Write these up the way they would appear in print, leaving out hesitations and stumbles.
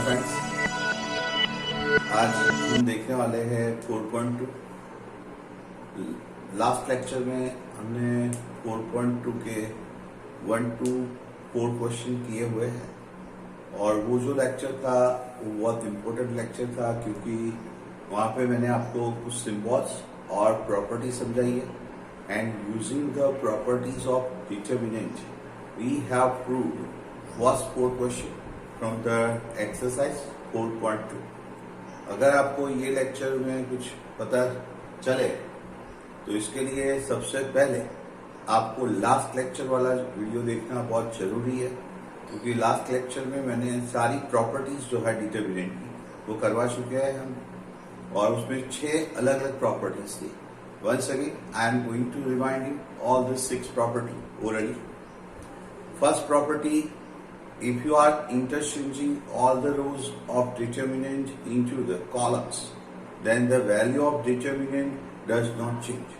Friends, आज हम देखने वाले हैं 4.2। लास्ट लेक्चर में हमने 4.2 के 1 to 4 क्वेश्चन किए हुए हैं और वो जो लेक्चर था वो बहुत इम्पोर्टेंट लेक्चर था क्योंकि वहाँ पे मैंने आपको कुछ सिंबल्स और प्रॉपर्टी समझाई है and using the properties of determinant we have proved first 4 question from the exercise 4.2। अगर आपको ये लेक्चर में कुछ पता चले तो इसके लिए सबसे पहले आपको लास्ट लेक्चर वाला वीडियो देखना बहुत जरूरी है क्योंकि लास्ट लेक्चर में मैंने सारी प्रॉपर्टीज जो है डिटरमिनेंट की वो करवा चुके हैं हम और उसमें 6 अलग अलग प्रॉपर्टीज थी। Once again I am going to remind you all the 6 property orally. First property, if you are interchanging all the rows of determinant into the columns, then the value of determinant does not change.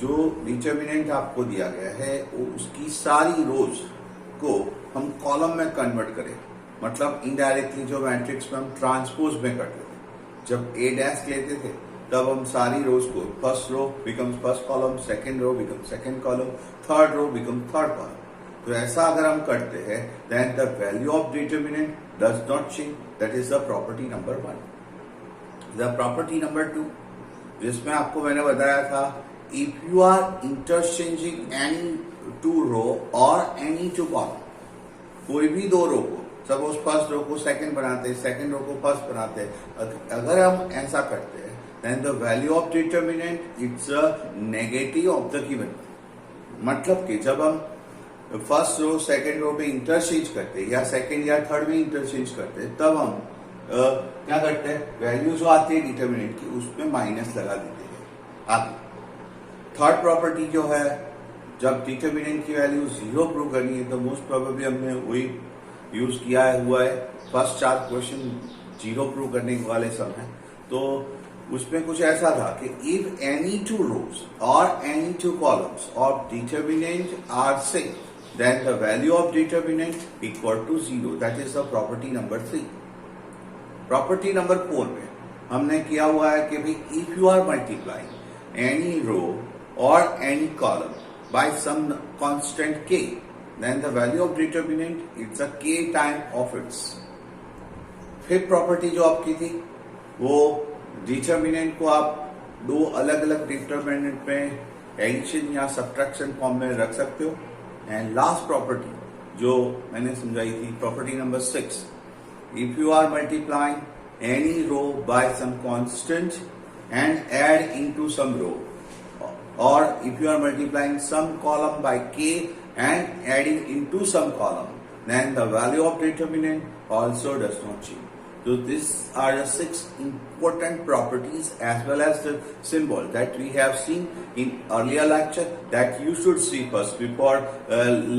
जो determinant आपको दिया गया है वो उसकी सारी rows को हम कॉलम में कन्वर्ट करें, मतलब इनडायरेक्टली जो मैट्रिक्स में हम ट्रांसपोज में करते थे। जब ए डैश लेते थे तब हम सारी रोज को first row becomes first column, second row becomes second column, third row becomes third column. तो ऐसा अगर हम करते हैं then the value of determinant does not change. That is the property number 1. The property number 2, जिसमें आपको मैंने बताया था if you are interchanging any 2 row or any 2 column, कोई भी 2 रो को सपोज फर्स्ट रो को सेकंड बनाते हैं, सेकंड रो को फर्स्ट बनाते हैं, अगर हम ऐसा करते हैं then the value of determinant it's a negative of the given। मतलब कि जब हम फर्स्ट रो सेकेंड रो में इंटरचेंज करते हैं या सेकेंड या थर्ड में इंटरचेंज करते हैं तब हम क्या करते हैं, वैल्यू जो आती है डिटरमिनेंट की उसमें माइनस लगा देते हैं। आगे थर्ड प्रॉपर्टी जो है, जब डिटरमिनेंट की वैल्यू 0 प्रूव करनी है तो मोस्ट प्रोबेबली हमने वही यूज किया हुआ है। फर्स्ट 4 क्वेश्चन 0 प्रूव करने वाले सब हैं। तो उसमें कुछ ऐसा था कि इफ एनी 2 रोज और any 2 columns of determinant are same then the value of determinant equal to 0. That is the property number 3. Property number 4 में हमने किया हुआ है कि भाई if you are multiplying any row or any column by some constant k, then the value of determinant it's a k time of its. Fifth property जो आपकी थी वो डिटरमिनेंट को आप 2 अलग अलग डिटरमिनेंट में एडिशन या सब्ट्रैक्शन फॉर्म में रख सकते हो। एंड लास्ट प्रॉपर्टी जो मैंने समझाई थी, property number 6, if you are multiplying any row by some constant and add into some row, और if you are multiplying some column by K and adding into some column, then the value of determinant also does not change. So these are the 6 important properties as well as the symbol that we have seen in earlier lecture that you should see first before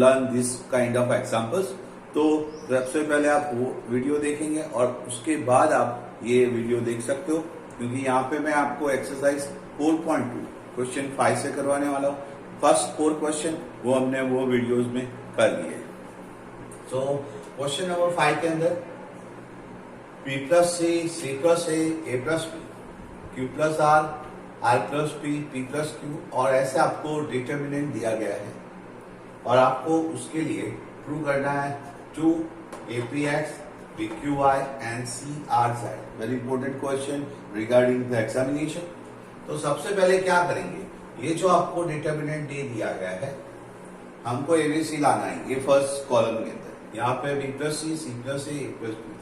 learn this kind of examples. तो सबसे पहले आप वो video देखेंगे और उसके बाद आप ये वीडियो देख सकते हो क्योंकि यहाँ पे मैं आपको एक्सरसाइज 4.2 क्वेश्चन 5 से करवाने वाला हूँ। फर्स्ट 4 क्वेश्चन वो हमने वो वीडियोज में कर लिए। सो क्वेश्चन नंबर 5 के अंदर P plus C, C plus A, A plus B, Q plus R, R plus P, P plus Q और ऐसे आपको डिटरमिनेंट दिया गया है और आपको उसके लिए प्रूव करना है 2 APX, PQI and CRZ। Very important question regarding the examination. तो सबसे पहले क्या करेंगे, ये जो आपको डिटरमिनेंट दे दिया गया है हमको ABC लाना है। ये फर्स्ट कॉलम के अंदर यहाँ पे B plus C, C plus A, A plus B।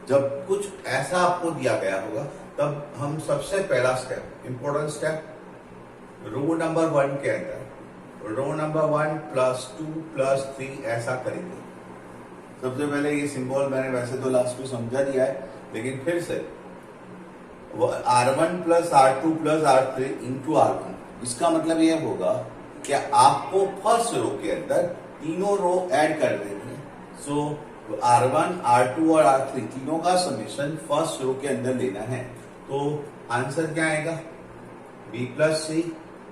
जब कुछ ऐसा आपको दिया गया होगा तब हम सबसे पहला step, important step, row number 1 के अंदर रो नंबर 1 प्लस 2 प्लस 3 ऐसा करेंगे। सबसे पहले ये सिंबल मैंने वैसे तो लास्ट में समझा दिया है लेकिन फिर से R1 plus R2 plus R3 into R1। इसका मतलब ये होगा कि आपको फर्स्ट रो के अंदर तीनों रो ऐड कर देंगे। सो R1, R2 और R3 तीनों का समेशन फर्स्ट रो के अंदर लेना है। तो आंसर क्या आएगा, B plus C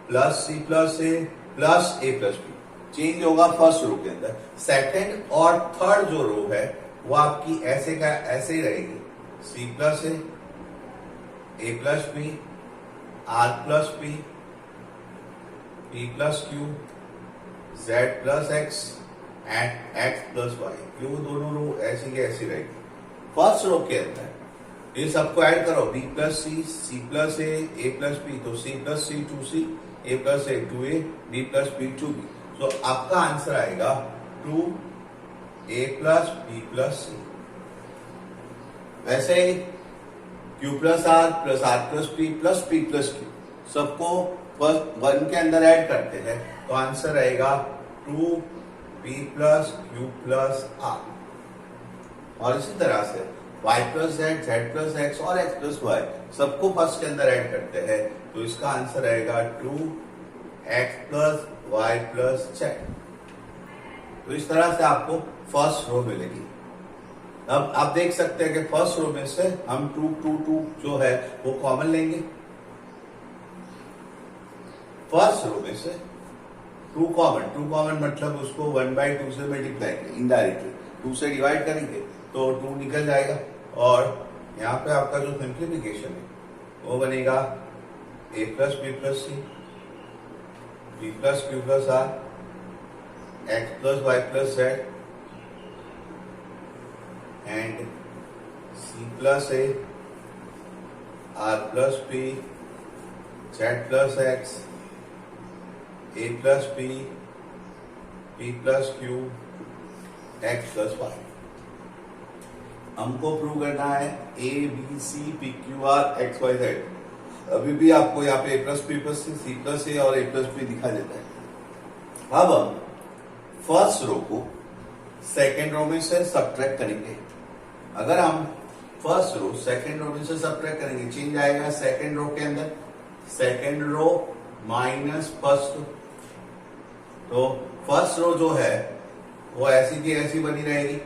plus C plus A plus A plus B। Change होगा फर्स्ट रो के अंदर। सेकंड और थर्ड जो रो है वो आपकी ऐसे का ऐसे ही रहेगी, c plus a plus b, r plus B, P plus q, Z plus x and x plus y. ये वो दोनों रो ऐसी की ऐसी रहेगी। फर्स्ट रो के अंदर ये सबको ऐड करो, b plus C plus a plus b, तो c plus c 2c, a plus a 2a, b plus b 2b। तो आपका आंसर आएगा 2a plus B plus C. वैसे ही Q plus R plus P plus P plus Q सबको first one के अंदर add करते हैं, तो आंसर आएगा 2p plus Q plus are. और इसी तरह से y plus Z plus x और x प्लस वाई सबको फर्स्ट के अंदर ऐड करते हैं, तो इसका आंसर आएगा 2x plus Y plus z. तो इस तरह से आपको फर्स्ट रो मिलेगी। अब आप देख सकते हैं कि फर्स्ट रो में से हम 2 2 2 जो है वो कॉमन लेंगे। फर्स्ट रो में से 2 कॉमन मतलब उसको 1/2 से मल्टीप्लाई करेंगे, इनडायरेक्टली 2 से डिवाइड करेंगे तो 2 निकल जाएगा। और यहाँ पे आपका जो सिंप्लीफिकेशन है वो बनेगा a plus B plus C, B plus Q plus R, X plus Y plus Z and C plus A, R plus B, Z plus X, A plus B, P plus Q, X plus Y. हमको prove करना है A B C P Q R X Y Z. अभी भी आपको यहाँ पे A plus P plus C plus A और A plus B दिखा देता है। अब हम फर्स्ट रो को सेकेंड रो में से सब्ट्रैक्ट करेंगे। अगर हम फर्स्ट रो सेकेंड रो में से सब्ट्रैक्ट करेंगे, चेंज आएगा सेकेंड रो के अंदर, second row minus first row. तो फर्स्ट रो जो है वो ऐसी की ऐसी बनी रहेगी,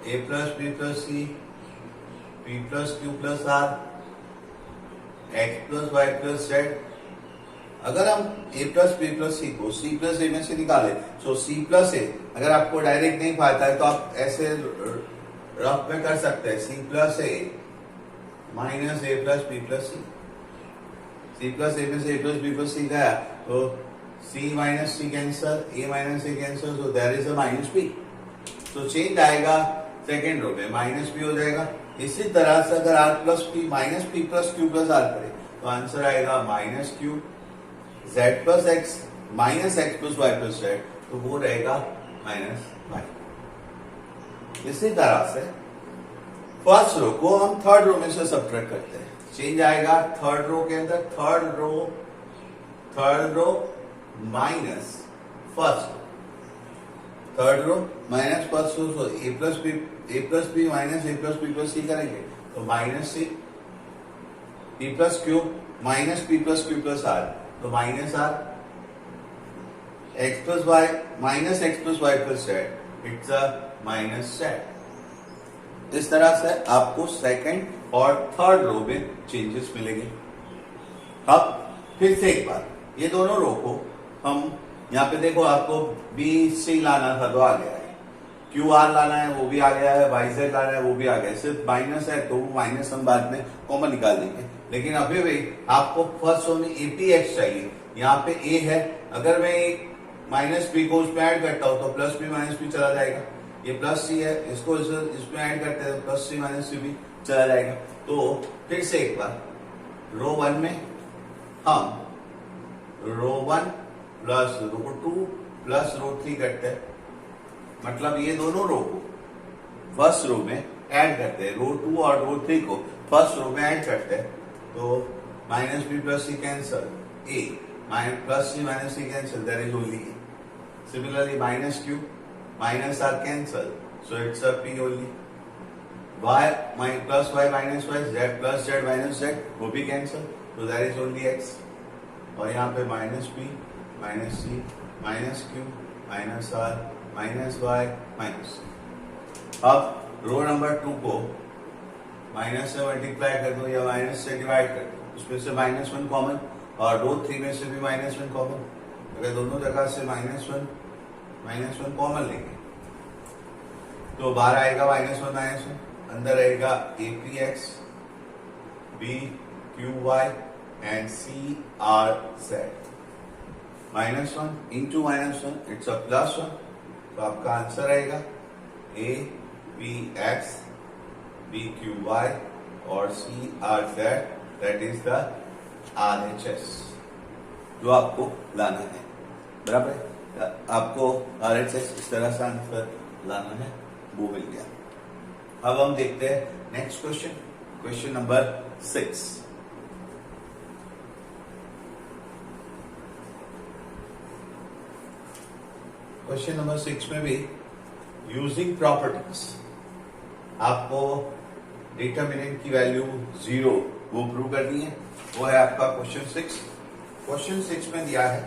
A plus B plus C, P plus Q plus R, X plus Y plus Z. अगर हम A plus B plus C को सी प्लस ए में से निकाले, तो सी प्लस ए अगर आपको डायरेक्ट नहीं पाता है तो आप ऐसे रफ में कर सकते हैं, C plus A minus A plus B plus C. C plus A में से A plus B plus C गया तो C minus C cancel, A minus A cancel, so there is a minus B. तो change आएगा second row में, minus B हो जाएगा। इसी तरह से अगर R plus P minus P plus Q plus R करें तो आंसर आएगा minus Q, Z plus x minus x plus Y plus z, तो वो रहेगा माइनस वाई। इसी तरह से फर्स्ट रो को हम थर्ड रो में से सब्ट्रैक्ट करते हैं, चेंज आएगा थर्ड रो के अंदर, third row minus first row, third row minus first row, तो A plus B minus A plus B plus C करेंगे तो minus C, P plus Q minus P plus Q plus R, तो minus R, X plus Y minus x plus Y plus Z, it's a minus Z. इस तरह से आपको second और third row में changes मिलेंगे। अब फिर से एक बार ये दोनों रो को हम यहाँ पे देखो, आपको बी सी लाना था तो आ गया है, क्यू आर लाना है वो भी आ गया है, वाई जेड लाना है वो भी आ गया है। सिर्फ माइनस है तो माइनस हम बाद में कॉमन निकाल देंगे, लेकिन अभी भी आपको फर्स्ट रो में एपीएक्स चाहिए। यहाँ पे ए है, अगर मैं माइनस बी को उसमें ऐड करता हूँ तो प्लस बी माइनस बी चला जाएगा। ये प्लस सी है, इसको इसमें ऐड करते हैं तो प्लस सी माइनस सी भी चला जाएगा। तो फिर से एक बार रो वन में हम row one plus row two plus row three करते हैं, मतलब ये दोनों रो को फर्स्ट रो में ऐड करते हैं, रो टू और रो थ्री को फर्स्ट रो में ऐड करते हैं, तो minus b plus c cancel, a plus C minus c cancel, there is only a. Similarly minus q minus r cancel, so it's a p only. Y plus Y minus y, Z plus Z minus z, वो भी cancel, तो there is only x. और यहाँ पे minus B minus c minus q minus r minus y minus. अब row number 2 को minus से multiply कर दो या माइनस से डिवाइड कर दो, उसमें से -1 कॉमन, और रो 3 में से भी -1 कॉमन। अगर दोनों जगह से -1 कॉमन लेंगे तो बाहर आएगा -1 अंदर रहेगा A P X B Q Y and C R Z. -1 into -1 it's a +1, तो आपका आंसर आएगा A P X B Q Y और C R Z, that is the RHS जो आपको लाना है। बराबर है, आपको RHS इस तरह से आंसर लाना है, वो मिल गया। अब हम देखते हैं next question, question number 6। Question number 6 में भी यूजिंग प्रॉपर्टीज आपको डिटरमिनेंट की वैल्यू 0 वो प्रूव करनी है। वो है आपका क्वेश्चन 6। क्वेश्चन 6 में दिया है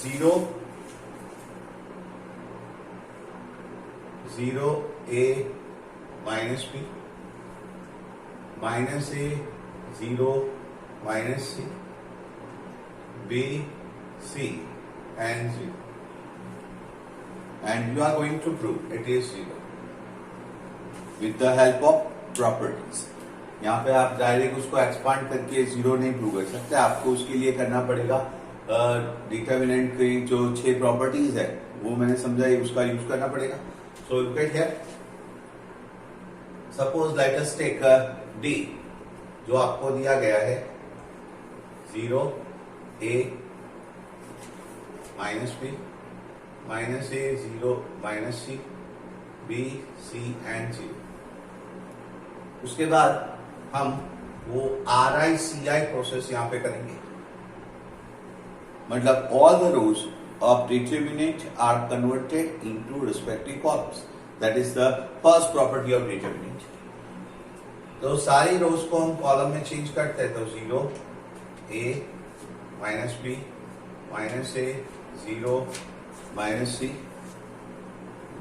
0 a minus b -a 0 -c b c and 0, and you are going to prove it is 0 with the help of properties। यहाँ पे आप डायरेक्ट उसको एक्सपांड करके 0 नहीं प्रूव कर सकते, आपको उसके लिए करना पड़ेगा डिटरमिनेंट की जो 6 प्रॉपर्टीज है वो मैंने समझा उसका यूज करना पड़ेगा। So look at here, suppose let us take d जो आपको दिया गया है 0 a -b -a 0 -c b c and 0। उसके बाद हम वो RICI प्रोसेस यहां पे करेंगे, मतलब all the rows of determinant are converted into respective columns, that is the first property of determinant. तो सारी रोज को हम कॉलम में चेंज करते हैं, तो 0 a -b -a 0 -c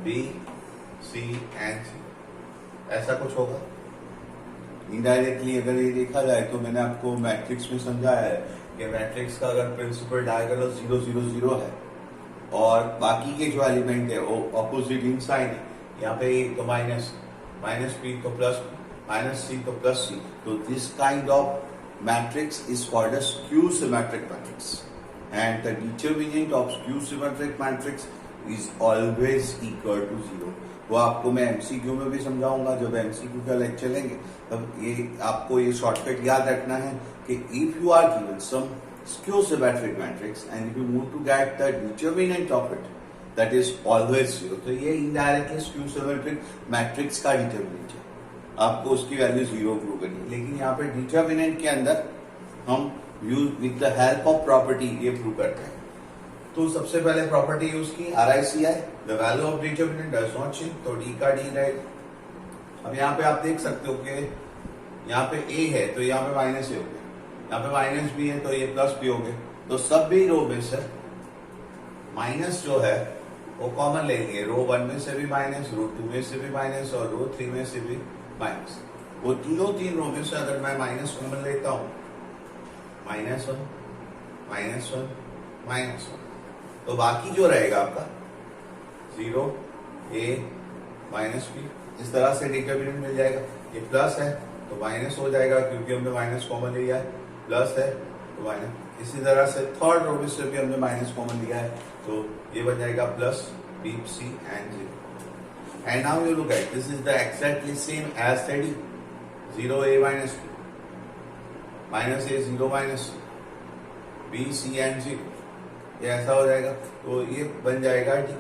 b c and c, ऐसा कुछ होगा। इनडायरेक्टली अगर ये देखा जाए तो मैंने आपको मैट्रिक्स में समझाया है कि मैट्रिक्स का अगर प्रिंसिपल डायगोनल 0 0 0 है और बाकी के जो एलिमेंट है वो ऑपोजिट इन साइन है, यहाँ पे तो माइनस -b तो प्लस -c तो प्लस c, तो this kind of matrix is called as skew symmetric matrix and the determinant of skew symmetric matrix is always equal to 0। वो आपको मैं एमसीक्यू में भी समझाऊंगा, जब एमसीक्यू का लेक्चर लेंगे तब ये आपको ये शॉर्टकट याद रखना है कि if you are given some skew symmetric matrix and if you want to get the determinant of it that is always 0, तो ये इनडायरेक्टली स्क्यू सिमेट्रिक मैट्रिक्स का डिटरमिनेंट है, आपको उसकी वैल्यू 0 प्रूव करनी है। लेकिन यहाँ पे डिटरमिनेंट के अंदर हम use with the help of property ये प्रूव करते हैं। तो सबसे पहले प्रॉपर्टी यूज की RICI, the value of determinant does not change, तो डी का डी रहेगा। अब यहाँ पे आप देख सकते हो कि यहाँ पे a है तो यहाँ पे माइनस a हो गया, यहाँ पे माइनस b है तो ये प्लस b हो गए, तो सब भी रो में से माइनस जो है वो कॉमन लेंगे, रो 1 में से भी माइनस, रो 2 में से भी माइनस और रो 3 में से भी माइनस। वो तीन रो में से अगर मैं माइनस कॉमन लेता हूं, -1 -1 -1, तो बाकी जो रहेगा आपका 0 a -b, इस तरह से डिटरमिनेंट मिल जाएगा। ये प्लस है तो माइनस हो जाएगा क्योंकि हमने माइनस कॉमन लिया है, प्लस है तो माइनस। इसी तरह से थर्ड रो में से भी हमने माइनस कॉमन लिया है तो ये बन जाएगा plus b c and 0। And now you look at this is the exactly same as study 0 a -b -a 0 b c and 0, ये ऐसा हो जाएगा। तो ये बन जाएगा D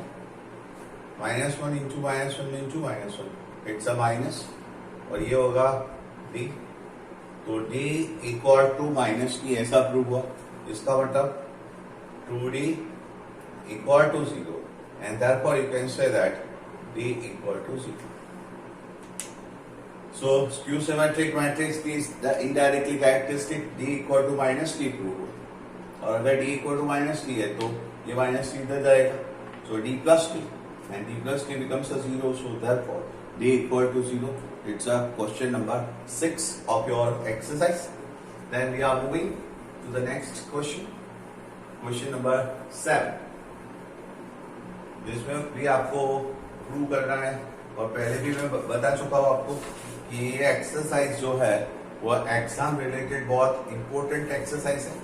-1 into -1 into -1, it's a minus, और ये होगा डी, तो डी इक्वल टू -d, ऐसा प्रूव हुआ। इसका मतलब 2d equal to 0 and therefore you can say that d equal to 0। So skew symmetric matrix की indirectly characteristic d equal to -d prove हुआ, और अगर d इक्वल टू -d है तो ये -d इधर जाएगा, सो d plus d and d plus d becomes a 0, so therefore d equal to 0. It's a question number 6 of your exercise. Then we are moving to the next question, question number 7, जिसमें भी आपको prove करना है। और पहले भी मैं बता चुका हूं आपको कि ये एक्सरसाइज जो है वो एग्जाम रिलेटेड बहुत इंपॉर्टेंट एक्सरसाइज है।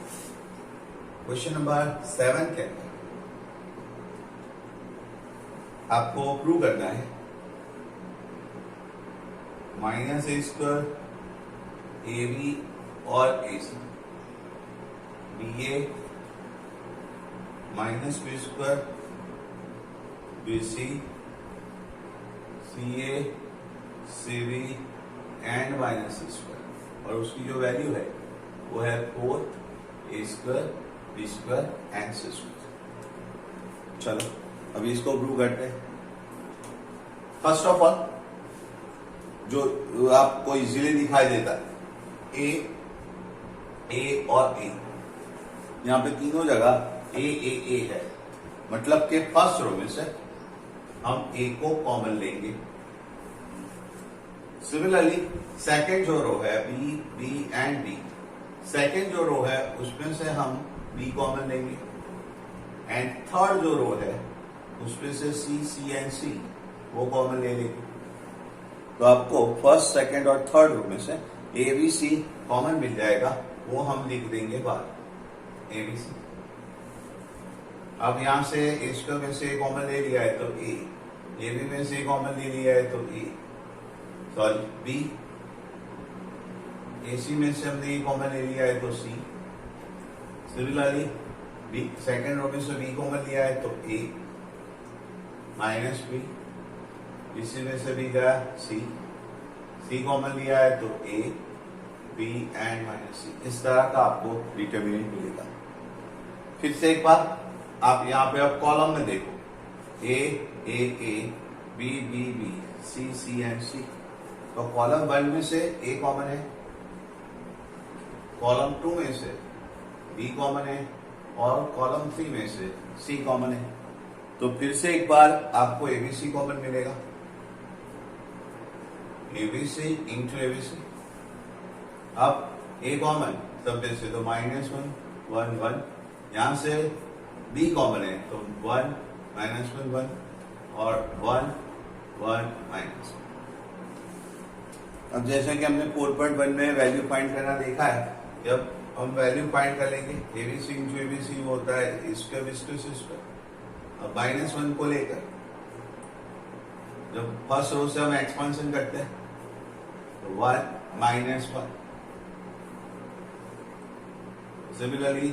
क्वेश्चन नंबर 7 के अंदर आपको प्रूव करना है minus A square A B और A C B A minus B square B C C A C B and minus C square, और उसकी जो वैल्यू है वो है 4 A square B square and C square. चलो अभी इसको प्रूव करते हैं। फर्स्ट ऑफ ऑल जो आपको इजीली दिखाई देता है ए और ए, यहां पे तीनों जगह ए है, मतलब कि फर्स्ट रो में से हम ए को कॉमन लेंगे। सिमिलरली सेकेंड जो रो है बी एंड बी, सेकेंड जो रो है उसमें से हम बी कॉमन लेंगे, एंड थर्ड जो रो है उसमें से सी एंड सी वो कॉमन ले लेंगे। तो आपको फर्स्ट सेकेंड और थर्ड रो में से ए बी सी कॉमन मिल जाएगा, वो हम लिख देंगे बाहर ए बी सी। अब यहां से ए स्क्वायर में से कॉमन ले लिया है तो ए बी में से कॉमन ले लिया है तो बी, ए सी में से हमने कॉमन ले लिया है तो सी। सिमिलरली बी सेकेंड रो में से बी कॉमन लिया है तो ए माइनस बी, इसी में से भी गया सी कॉमन लिया है तो ए बी एंड माइनस सी। इस तरह का आपको डिटर्मिनेंट मिलेगा। फिर से एक बार आप यहां पे अब कॉलम में देखो ए बी सी एंड सी। तो कॉलम 1 में से ए कॉमन है, कॉलम 2 में से बी कॉमन है और कॉलम 3 में से सी कॉमन है। तो फिर से एक बार आपको एबीसी कॉमन मिलेगा, एबीसी इंटू एबीसी। अब ए कॉमन सब में से तो -1 1 1, यहां से बी कॉमन है तो 1 -1 1 और 1 1 -1। अब जैसे कि हमने 4.1 में वैल्यू फाइंड करना देखा है, जब हम वैल्यू फाइंड कर लेंगे एबीसी इंटू एबीसी होता है स्क्वायर स्क्वायर। अब -1 को लेकर जब फर्स्ट रो से हम एक्सपेंशन करते हैं तो 1 -1। सिमिलरली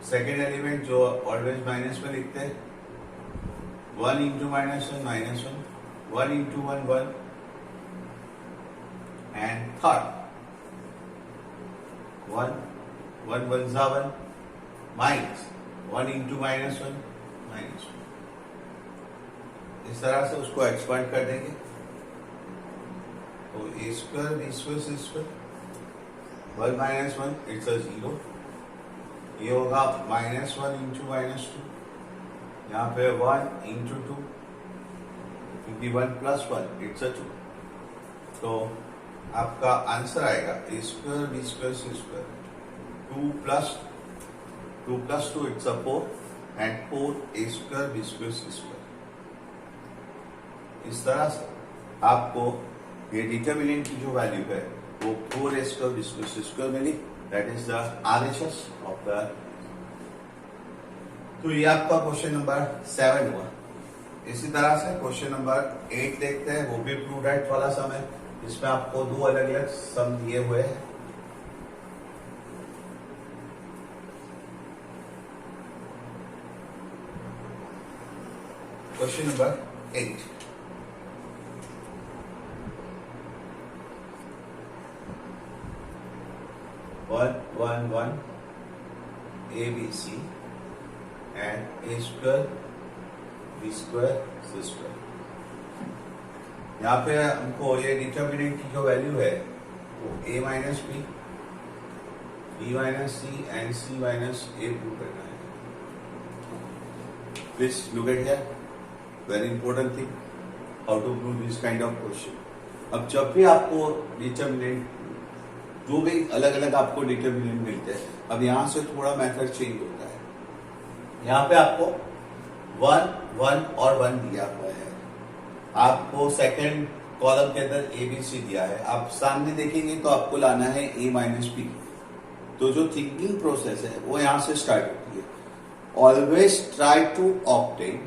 सेकेंड एलिमेंट जो ऑलवेज माइनस में लिखते हैं 1 इंटू -1 -1, 1 इंटू 1 1, एंड थर्ड 1 1 1 1 माइनस 1 इंटू -1 -1। इस तरह से उसको एक्सपांड कर देंगे तो A square B square C square 1 -1 it's a 0, ये होगा -1 इंटू -2, यहाँ पे 1 इंटू 2 क्योंकि 1 + 1 इट्स अ 2। तो आपका आंसर आएगा A square B square C square 2 + 2 it's a 4 and 4 A square B square C square. इस तरह से आपको ये डिटर्मिनेंट की जो वैल्यू है वो 4 A square B square C square मिली, that is the RHS of the. तो ये आपका क्वेश्चन नंबर 7 हुआ। इसी तरह से क्वेश्चन नंबर 8 देखते हैं, वो भी प्रूव डेट वाला सम है, इसमें आपको 2 अलग अलग सम दिए हुए हैं। Question number 8 1 1 1 ABC and A square B square C square। यहाँ पे हमको ये डिटर्मिनेंट की जो वैल्यू है वो A minus B, B minus C and C minus A prove करना है। Please look at here, very important thing, how to prove this kind of question. अब जब भी आपको डिटर्मिनेंट जो भी अलग अलग आपको डिटर्मिनेंट मिलते हैं, अब यहां से थोड़ा मेथड चेंज होता है। यहाँ पे आपको 1 1 और 1 दिया हुआ है, आपको सेकंड कॉलम के अंदर ए बी सी दिया है, आप सामने देखेंगे तो आपको लाना है ए माइनस बी। तो जो थिंकिंग प्रोसेस है वो यहां से स्टार्ट होती है। Always try to obtain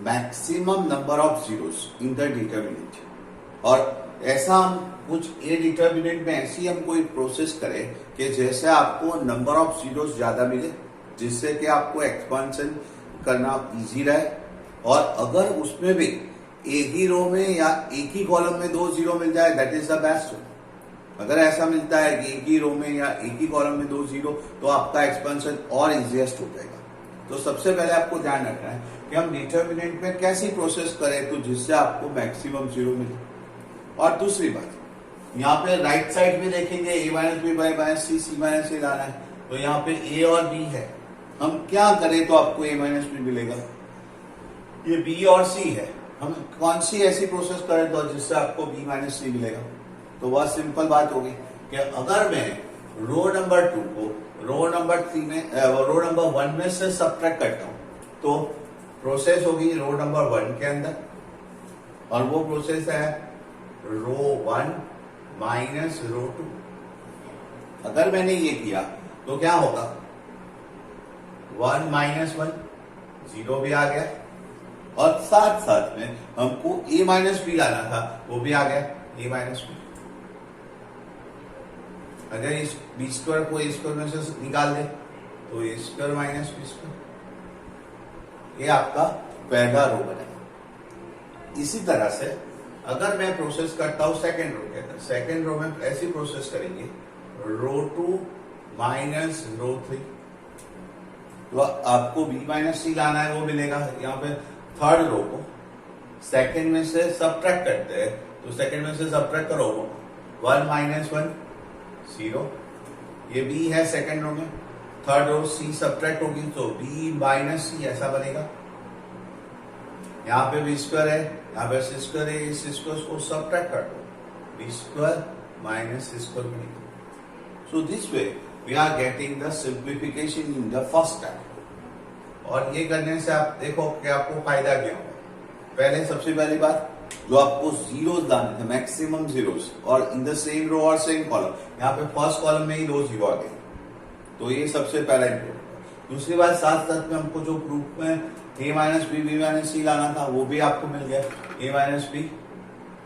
maximum number of zeros in the determinant. और ऐसा हम कुछ ए डिटर्मिनेंट में ऐसी हम कोई प्रोसेस करें कि जैसे आपको नंबर ऑफ जीरोस ज्यादा मिले, जिससे कि आपको एक्सपांशन करना इजी रहे। और अगर उसमें भी एक ही रो में या एक ही कॉलम में 2 जीरो मिल जाए, दैट इज द बेस्ट। अगर ऐसा मिलता है कि एक ही रो में या एक ही कॉलम में 2 जीरो, तो आपका एक्सपेंशन और इजीएस्ट हो जाएगा। तो सबसे पहले आपको ध्यान रखना है कि हम डिटर्मिनेंट में कैसी प्रोसेस करें तो जिससे आपको मैक्सिमम जीरो मिले। और दूसरी बात, यहाँ पे राइट साइड में देखेंगे A minus B by minus C, C minus A लाना है। तो यहाँ पे ए और बी है, हम क्या करें तो आपको ए माइनस बी मिलेगा। ये बी और सी है, हम कौन सी ऐसी प्रोसेस करें तो जिससे आपको बी माइनस सी मिलेगा। तो बहुत सिंपल बात होगी कि अगर मैं रो नंबर 2 को रो नंबर 3 में रो नंबर 1 में से सब्ट्रैक्ट करता हूं, तो प्रोसेस होगी रो नंबर 1 के अंदर, और वो प्रोसेस है रो 1 माइनस रो 2। अगर मैंने ये किया तो क्या होगा, 1 माइनस 1 जीरो भी आ गया, और साथ साथ में हमको ए माइनस बी लाना था, वो भी आ गया ए माइनस बी। अगर इस बी स्क्वायर को ए स्क्वायर में से निकाल दे तो A square minus B square, ये आपका पहला रो बनेगा। इसी तरह से अगर मैं प्रोसेस करता हूं सेकेंड रो के अंदर, सेकेंड रो में ऐसी प्रोसेस करेंगे रो 2 माइनस रो 3, तो आपको बी माइनस सी लाना है, वो मिलेगा। यहाँ पे थर्ड रो को सेकेंड में से सब्ट्रैक्ट करते हैं, तो सेकेंड में से सब्ट्रैक्ट करो 1 माइनस 1 0, ये बी है सेकेंड रो में। थर्ड रो सी सब्ट्रैक्ट होगी तो बी माइनस सी ऐसा बनेगा। यहाँ पे बी स्क्वायर है, यहाँ पे सी स्क्वायर है, इस स्क्वायर को सब्ट्रैक्ट कर दो, B square minus C square बनेगा। So this way we are getting the simplification in the first step. और ये करने से आप देखो कि आपको फायदा क्या होगा। पहले सबसे पहली बात, जो आपको जीरोस लाने थे, मैक्सिमम जीरोस, और इन द सेम रो और सेम कॉलम, यहाँ पे फर्स्ट कॉलम में ही 2 जीरो आ गए, तो ये सबसे पहला इंपॉर्टेंट। दूसरी बात, साथ साथ में हमको जो प्रूफ में ए माइनस बी बी माइनस सी लाना था, वो भी आपको मिल गया। ए माइनस बी,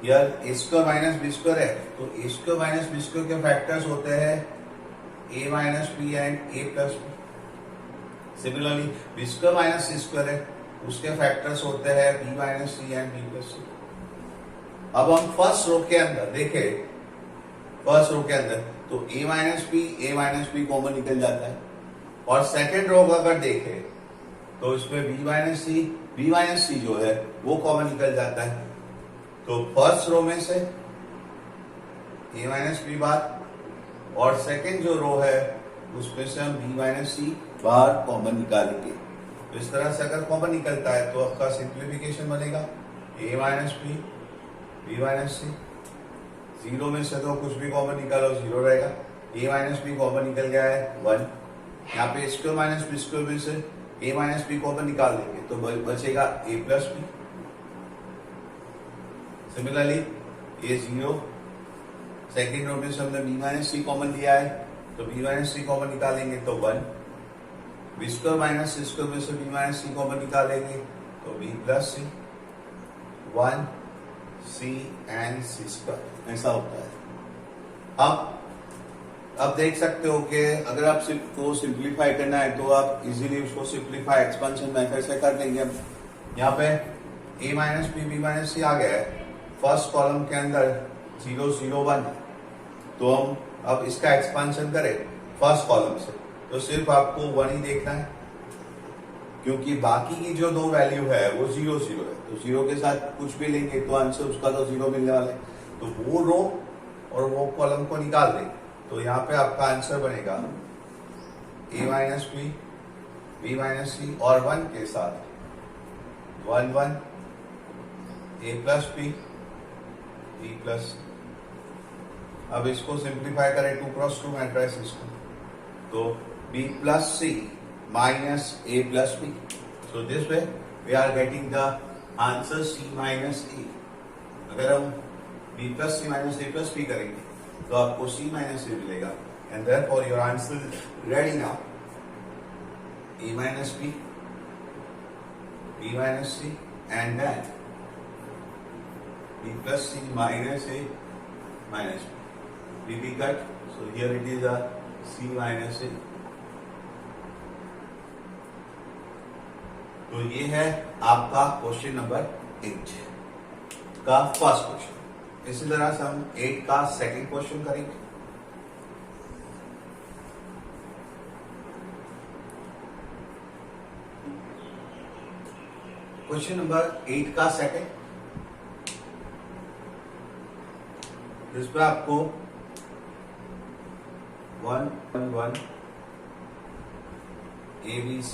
यार A square minus B square है, तो A square minus B square के फैक्टर्स होते हैं A minus B and A plus B. Similarly B square minus C square है, उसके फैक्टर्स होते हैं B minus C and B plus C. अब हम फर्स्ट रो के अंदर देखें, फर्स्ट रो के अंदर तो ए माइनस बी कॉमन निकल जाता है, और सेकेंड रो का अगर देखें तो इसमें बी माइनस सी जो है वो कॉमन निकल जाता है। तो फर्स्ट रो में से ए माइनस बी बाहर, और सेकेंड जो रो है उसमें से हम बी माइनस सी बाहर कॉमन निकालेंगे। तो इस तरह से अगर कॉमन निकलता है तो आपका सिंप्लीफिकेशन बनेगा ए माइनस बी माइनस सी। जीरो में से तो कुछ भी कॉमन निकालो, जीरो रहेगा। ए माइनस बी कॉमन निकल गया है 1, यहाँ पे स्क्वायर माइनस बी स्क्वायर में से ए माइनस बी कॉमन निकाल देंगे तो बचेगा ए प्लस बी। सिमिलरली ये 0, सेकेंड रो में से हमने बी माइनस सी कॉमन लिया है, तो बी माइनस सी कॉमन निकालेंगे तो 1, B square minus C square में से बी माइनस सी कॉमन निकालेंगे तो B plus C, 1 C and C square, ऐसा होता है। अब देख सकते हो कि अगर आप को सिंप्लीफाई करना है तो आप इजीली उसको सिंप्लीफाई एक्सपेंशन मेथड से कर लेंगे। यहाँ पे ए माइनस बी माइनस सी आ गया है, फर्स्ट कॉलम के अंदर 0 0 1, तो हम अब इसका एक्सपेंशन करें फर्स्ट कॉलम से तो सिर्फ आपको 1 ही देखना है, क्योंकि बाकी की जो 2 वैल्यू है वो 0 0 है, तो 0 के साथ कुछ भी लेंगे तो आंसर उसका तो 0 मिलने वाला है। तो वो रो और वो कॉलम को निकाल देंगे, तो यहाँ पे आपका आंसर बनेगा ए माइनस बी माइनस सी, और 1 के साथ 1 1 ए प्लस बी प्लस। अब इसको सिंप्लीफाई करें 2 क्रॉस 2 मैट्रिक्स इसको, तो B plus C minus A plus B. So this way we are getting the answer C minus E. अगर हम b plus C minus a plus b करेंगे तो आपको c माइनस a मिलेगा and therefore your answer ready now a minus b minus c and then b plus c minus a minus b be cut, so here it is a c minus a. तो ये है आपका question number 8 का first question. इसी तरह से हम 8 का सेकंड क्वेश्चन करेंगे। क्वेश्चन नंबर 8 का सेकंड, जिसमें आपको 1 1 1 ABC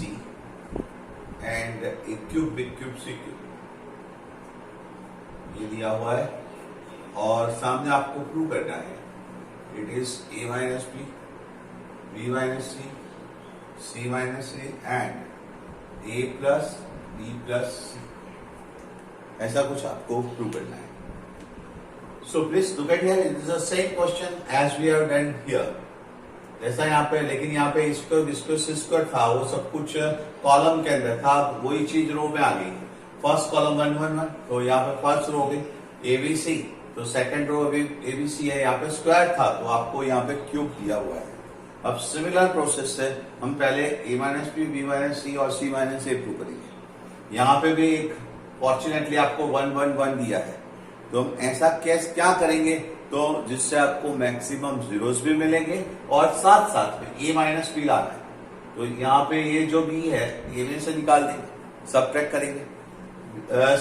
and A cube B cube C cube ये दिया हुआ है और सामने आपको प्रूव करना है it is a minus b minus c minus a and a plus b plus c, ऐसा कुछ आपको प्रूव करना है। So please look at here, it is the same question as we have done here. जैसा यहाँ पे, लेकिन यहाँ पे स्क्वायर था, वो सब कुछ कॉलम के अंदर था, वही चीज रो में आ गई। फर्स्ट कॉलम 1 1 1, तो यहाँ पे फर्स्ट रो हो गई ABC, तो सेकंड रो अभी ABC है, यहाँ पे स्क्वायर था तो आपको यहाँ पे क्यूब दिया हुआ है। अब सिमिलर प्रोसेस से हम पहले a minus b minus c और c माइनस a प्रूव करेंगे। यहाँ पे भी एक फॉर्चुनेटली आपको 1 1 1 दिया है, तो हम ऐसा क्या करेंगे तो जिससे आपको मैक्सिमम जीरोस भी मिलेंगे और साथ साथ में a माइनस बी लाना है। तो यहाँ पे ये जो b है ये में से निकाल देंगे, सबट्रैक्ट करेंगे।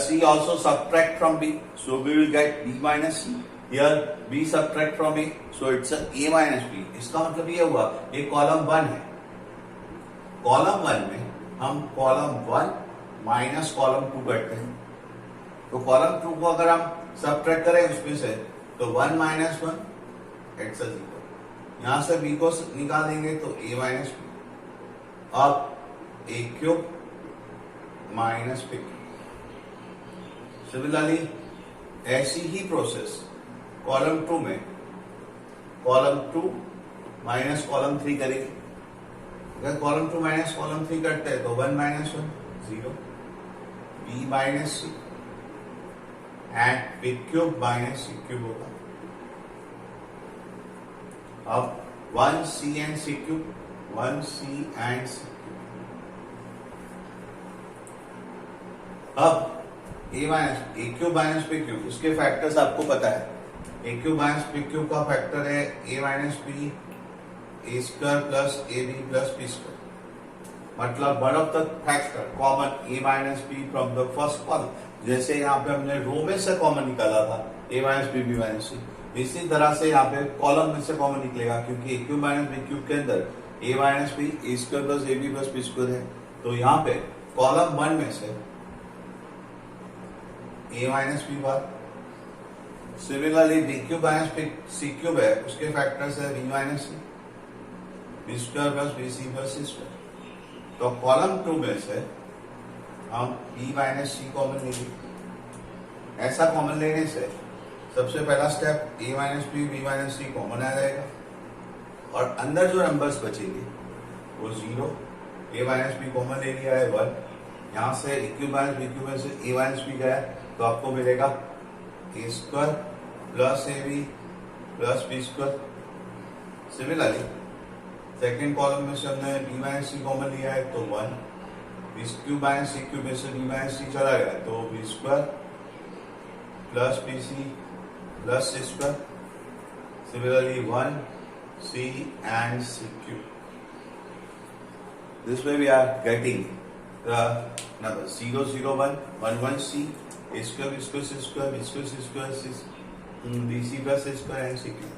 c also subtract from b, so we will get b minus c. Here b subtract from a, so it's a minus b. इसका मतलब ये हुआ ये कॉलम 1 है। कॉलम 1 में हम कॉलम 1 माइनस कॉलम 2 करते हैं, तो कॉलम 2 को अगर हम सबट्रैक्ट करें उसमें से तो 1 माइनस 1 इट्स 0। यहां से b को निकाल देंगे तो a माइनस बी, अब a cube minus b। Similarly ऐसी ही प्रोसेस कॉलम 2 में कॉलम 2 माइनस कॉलम 3 करेंगे। अगर कॉलम 2 माइनस कॉलम 3 करते हैं तो 1 माइनस 1 0, b minus c and B cube minus C cube होगा। अब 1c and C cube, 1c and C cube. अब a minus A cube minus B cube, इसके फैक्टर्स आपको पता है। A cube minus B cube का फैक्टर है a minus B A square plus A B plus B square, मतलब one of the factor common a minus B from the first column. जैसे यहाँ पे हमने रो में से कॉमन निकाला था a माइनस बी माइनस सी, इसी तरह से यहाँ पे कॉलम में से कॉमन निकलेगा, क्योंकि A cube minus B cube के अंदर a minus B A square plus A B plus B square है। तो यहाँ पे कॉलम 1 में से a माइनस बी बार, similarly B cube minus B C cube है, उसके फैक्टर्स है b minus C, B square plus B C plus C square. तो कॉलम 2 में से हम b माइनस सी कॉमन लेंगे। ऐसा कॉमन लेने से सबसे पहला step a minus B minus C common आ जाएगा और अंदर जो नंबर्स बचेंगे वो 0, a माइनस बी कॉमन ले लिया है 1, यहाँ से ए क्यूब माइनस बी क्यूब में से a माइनस बी गया तो आपको मिलेगा a square plus A B plus B square. Similarly second column में से हमने b माइनस सी कॉमन लिया है तो 1, B cube minus C cube में से b माइनस सी चला गया तो B square plus B C plus C square. Similarly 1 c and c cube. This way we are getting the number 0 0 1 1 1 c a square b square c square b square c square c b c plus a square and c cube.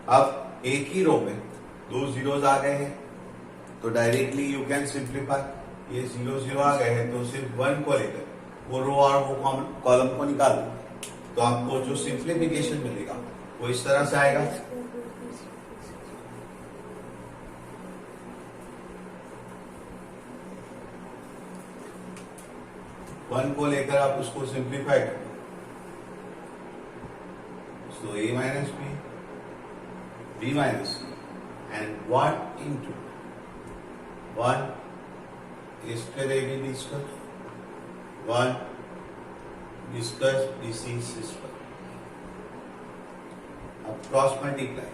अब एक ही रो में दो zeros आ गए हैं तो directly you can simplify, ये 0 0 आ गए हैं तो सिर्फ 1 को लेकर वो रो और वो कॉलम को निकाल दो, तो आपको जो सिंप्लीफिकेशन मिलेगा वो इस तरह से आएगा। वन को लेकर आप उसको सिंप्लीफाई करो So a minus b minus c, and 1 into 1 a square ab b square, 1 b square bc c square. अब cross multiply,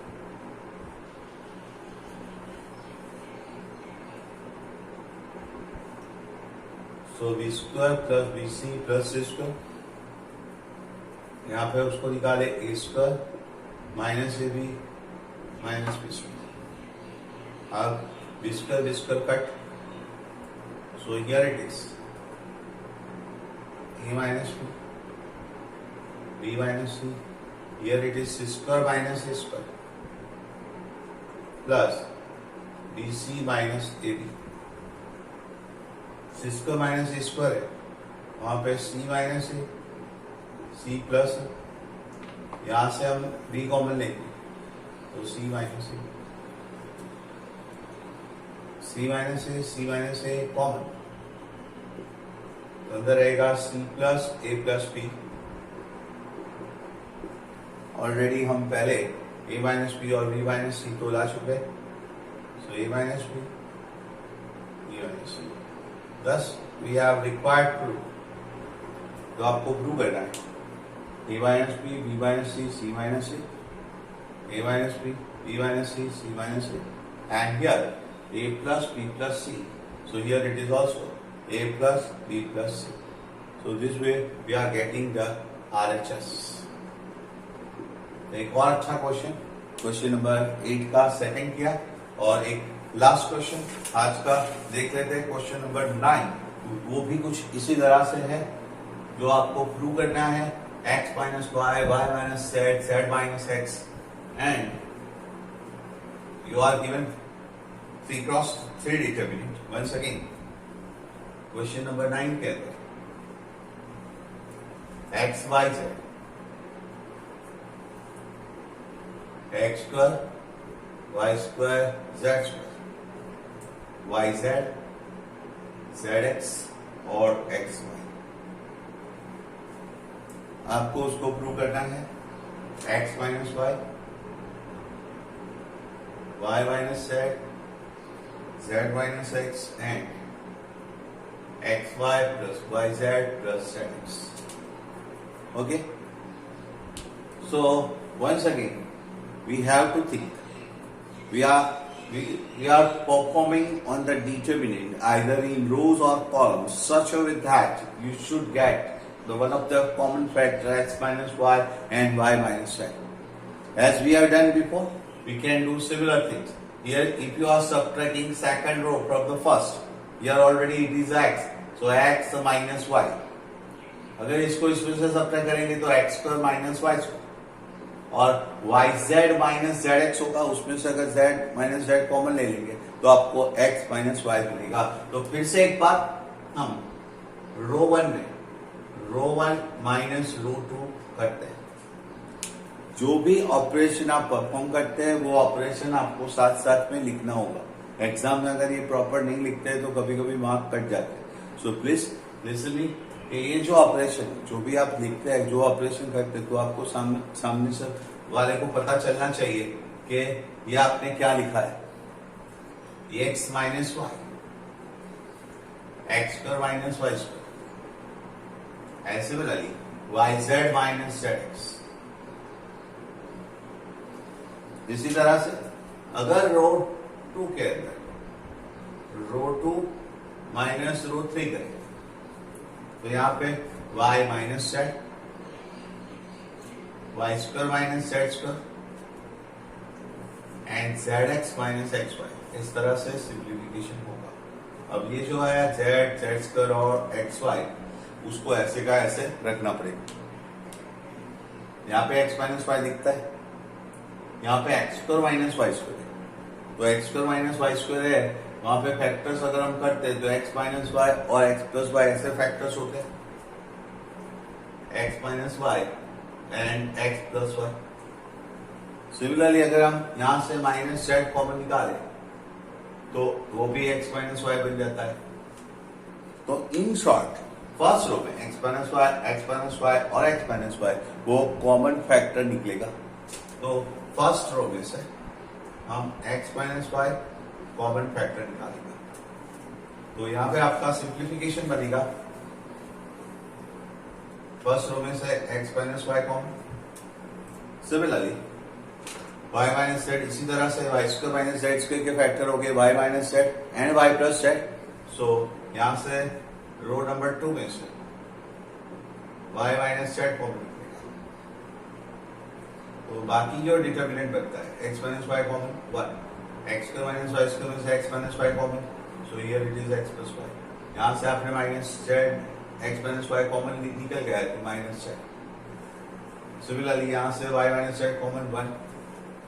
so B square plus B C plus C square, यहाँ पे उसको निकाले A square minus A B minus B square. अब B square cut, so here it is A minus B minus C, here it is C square minus A square plus B C minus A B. C square minus A square है, वहां पे सी minus ए C plus, यहां से हम B common लेंगे तो C minus ए common, तो अंदर रहेगा सी प्लस बी. ऑलरेडी हम पहले ए माइनस बी और बी माइनस सी तो ला चुके, so A minus B minus C. Thus, we have required proof. तो आपको प्रूव करना है a minus b, b minus c, c minus a, a minus b, b minus c, c minus a, and here a plus b plus c. So here it is also a plus b plus c. So this way we are getting the RHS. एक और अच्छा question number 8 का second किया, और एक last question आज का देख लेते हैं, क्वेश्चन नंबर 9. वो भी कुछ इसी तरह से है, जो आपको प्रूव करना है x minus Y, Y minus Z, Z minus X, and you are given 3 cross 3 determinant. Once again question number 9 कहते हैं x y z, x square y square z square, yz, zx और xy. आपको उसको prove करना है x minus Y, y minus Z, z minus X, and xy plus yz plus zx. Okay, so once again we have to think. We are performing on the determinant either in rows or columns such a way that you should get the one of the common factor x minus y and y minus z. As we have done before, we can do similar things. Here if you are subtracting second row from the first, here already it is x, so x minus y. अगर इसको इसमें से subtract करेंगे तो x square minus Y square, और yz minus Z X होगा, उसमें से अगर z माइनस जेड कॉमन ले लेंगे तो आपको x माइनस वाई मिलेगा. तो फिर से एक बात, हम रो 1 में रो 1 माइनस रो 2 करते हैं. जो भी ऑपरेशन आप परफॉर्म करते हैं वो ऑपरेशन आपको साथ साथ में लिखना होगा. एग्जाम में अगर ये प्रॉपर नहीं लिखते हैं तो कभी कभी मार्क कट जाते हैं. सो प्लीज लिसन मी, ये जो ऑपरेशन जो भी आप लिखते हैं, जो ऑपरेशन करते हैं, तो आपको सामने से वाले को पता चलना चाहिए कि ये आपने क्या लिखा है. X minus Y, X square minus Y square, ऐसे बना ली Y Z minus Z X. इसी तरह से अगर रो 2 के अंदर रो 2 माइनस रो 3 करें तो यहां पे y minus Z, Y square minus Z square, and Z X minus X Y. इस तरह से सिंप्लीफिकेशन होगा. अब ये जो है जेड, जेड स्क्वायर और एक्स वाई, उसको ऐसे का ऐसे रखना पड़ेगा. यहाँ पे एक्स माइनस वाई दिखता है, यहाँ पे X square minus Y square है, तो X square minus Y square है, वहां पे फैक्टर्स अगर हम करते हैं तो एक्स माइनस वाई और एक्स प्लस वाई ऐसे फैक्टर्स होते हैं, X minus Y and x plus Y. Similarly अगर हम यहां से माइनस जेड कॉमन निकालें तो वो भी एक्स माइनस वाई बन जाता है. तो इन शॉर्ट फर्स्ट रो में एक्स माइनस वाई और एक्स माइनस वाई वो कॉमन फैक्टर निकलेगा। तो फर्स्ट रो में से हम X minus Y common factor निकालेंगे। तो यहां पे आपका सिंप्लीफिकेशन बनेगा, फर्स्ट रो में से X minus Y common, similarly y minus Z, इसी तरह से Y square minus Z square के फैक्टर हो गए y minus Z and y plus Z. So यहां से रो नंबर 2 में से y माइनस जेड कॉमन निकलेगा। तो बाकी जो डिटर्मिनेंट बनता है x minus Y common 1, X square minus Y square में से x minus Y common, so here it is x plus Y. यहां से आपने minus Z X minus Y common निकल गया है तो माइनस जेड। सिमिलरली यहां से y minus Z common 1,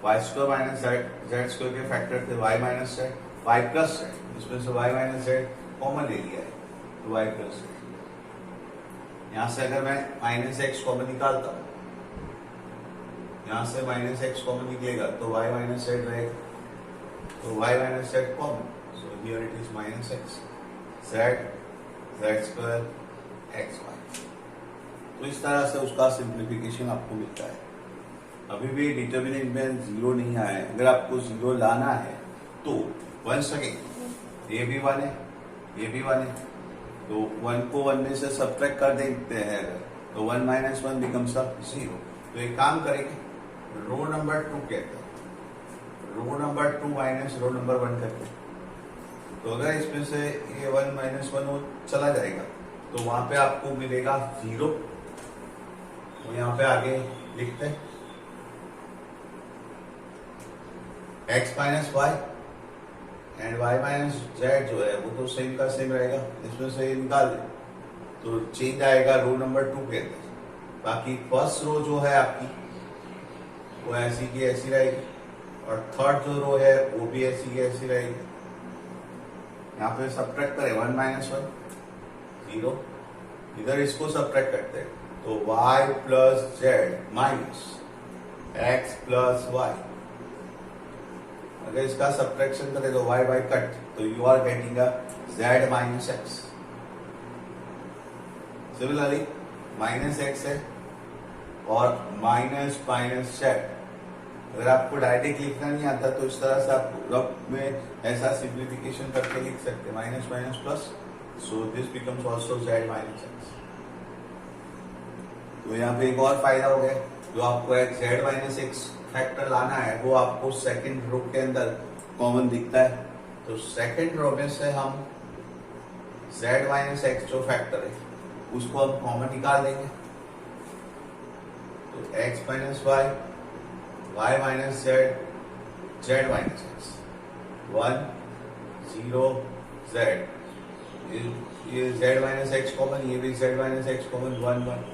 Y square minus Z square के फैक्टर थे y minus Z, Y plus Z, इसमें से y माइनस जेड कॉमन ले लिया है तो y प्लस जेड। यहां से अगर मैं माइनस एक्स कॉमन निकालता हूं, यहां से माइनस एक्स कॉमन निकलेगा तो y माइनस जेड रहेगा, तो y minus Z common, so here it is minus X Z square X Y. तो इस तरह से उसका सिंप्लीफिकेशन आपको मिलता है। अभी भी डिटर्मिनेंट में जीरो नहीं आया है, अगर आपको जीरो लाना है तो वंस अगेन ये भी 1 है, ये भी 1 है, तो 1 को 1 में से सब्ट्रैक्ट कर देते हैं तो 1 माइनस 1 बिकम्स जीरो। तो एक काम करेंगे, रो नंबर 2 कहते हैं, row number 2 minus row number 1 करते हैं। तो अगर इसमें से ये 1 माइनस 1 चला जाएगा तो वहां पे आपको मिलेगा जीरो। तो यहाँ पे आगे लिखते हैं x minus Y and y minus Z जो है वो तो सेम का सेम रहेगा, इसमें से निकाल दे तो चेंज आएगा रो नंबर 2 के अंदर। बाकी फर्स्ट रो जो है आपकी वो ऐसी की ऐसी रहेगी और थर्ड जो रो है वो भी ऐसी की ऐसी रहेगी। यहाँ पे सब्ट्रैक्ट करें 1 माइनस 1 जीरो, इधर इसको सब्ट्रैक्ट करते हैं तो y plus Z minus x plus Y. अगर इसका सब्ट्रैक्शन करें तो y बाई कट, तो you are getting a z minus X. Similarly minus X है और माइनस माइनस जेड। अगर आपको डायरेक्ट लिखना नहीं आता तो इस तरह से आप रफ में ऐसा सिंप्लीफिकेशन करके लिख सकते हैं, minus minus plus, so this becomes also z minus x. तो यहाँ पे एक और फायदा हो गया, जो आपको एक z माइनस एक्स फैक्टर लाना है वो आपको सेकंड रो के अंदर कॉमन दिखता है। तो सेकंड रो में से हम z माइनस एक्स जो फैक्टर है उसको हम कॉमन निकाल देंगे। तो x minus Y, y minus Z, z minus X, 1 0 z, ये z माइनस एक्स कॉमन, ये भी z minus X common, 1 1,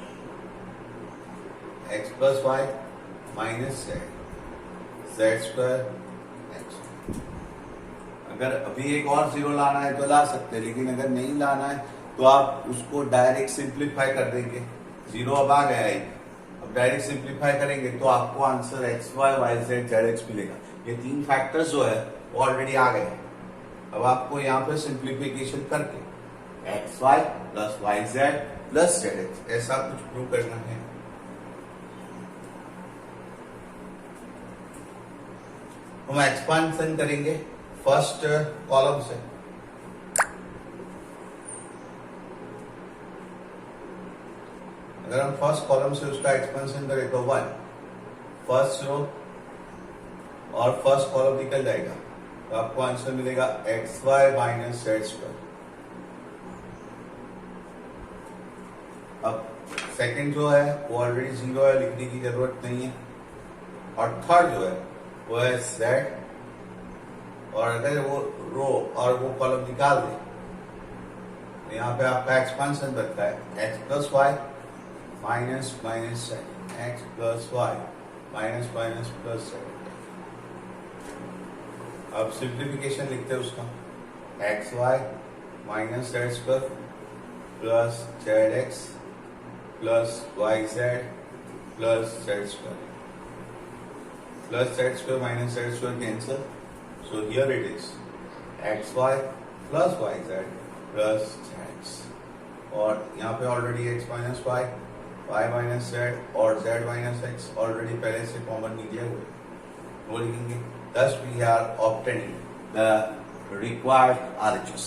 x plus Y minus Z square X. अगर अभी एक और जीरो लाना है तो ला सकते हैं, लेकिन अगर नहीं लाना है तो आप उसको डायरेक्ट सिंप्लीफाई कर देंगे। जीरो अब आ गया है, अब डायरेक्ट सिंप्लीफाई करेंगे तो आपको answer X Y Y Z Z X मिलेगा। ये तीन फैक्टर्स जो है वो ऑलरेडी आ गए हैं। अब आपको यहाँ पे सिंप्लीफिकेशन करके X Y plus Y Z plus Z X ऐसा कुछ प्रूव करना है। हम एक्सपांशन करेंगे फर्स्ट कॉलम से। अगर हम फर्स्ट कॉलम से उसका एक्सपेंशन करें तो 1 फर्स्ट रो और फर्स्ट कॉलम निकल जाएगा तो आपको आंसर मिलेगा X Y minus Z square. अब सेकंड जो है वो ऑलरेडी जीरो है, लिखने की जरूरत नहीं है। और थर्ड जो है वो है जेड, और अगर वो रो और वो कॉलम निकाल दे तो यहाँ पे आपका एक्सपांशन बनता है X plus Y minus minus Z, X plus Y minus minus plus Z. अब सिंप्लीफिकेशन लिखते हैं उसका, X Y minus Z square plus Z X plus Y Z plus Z square, plus z square minus z square cancel, so here it is xy plus yz plus zx, और यहाँ पे already x minus Y, y minus Z और z minus X already पहले से common निकले हुए, वो लिखेंगे। thus we are obtaining the required RHS।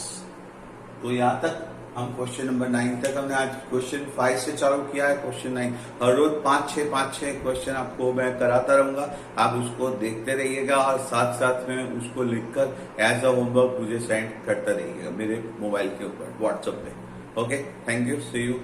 तो यहाँ तक हम क्वेश्चन नंबर 9 तक हमने आज क्वेश्चन 5 से चालू किया है। क्वेश्चन 9 हर रोज 5-6 क्वेश्चन आपको मैं कराता रहूंगा, आप उसको देखते रहिएगा और साथ साथ में उसको लिखकर एज अ होमवर्क मुझे सेंड करता रहिएगा मेरे मोबाइल के ऊपर व्हाट्सएप पे। Okay, thank you, see you.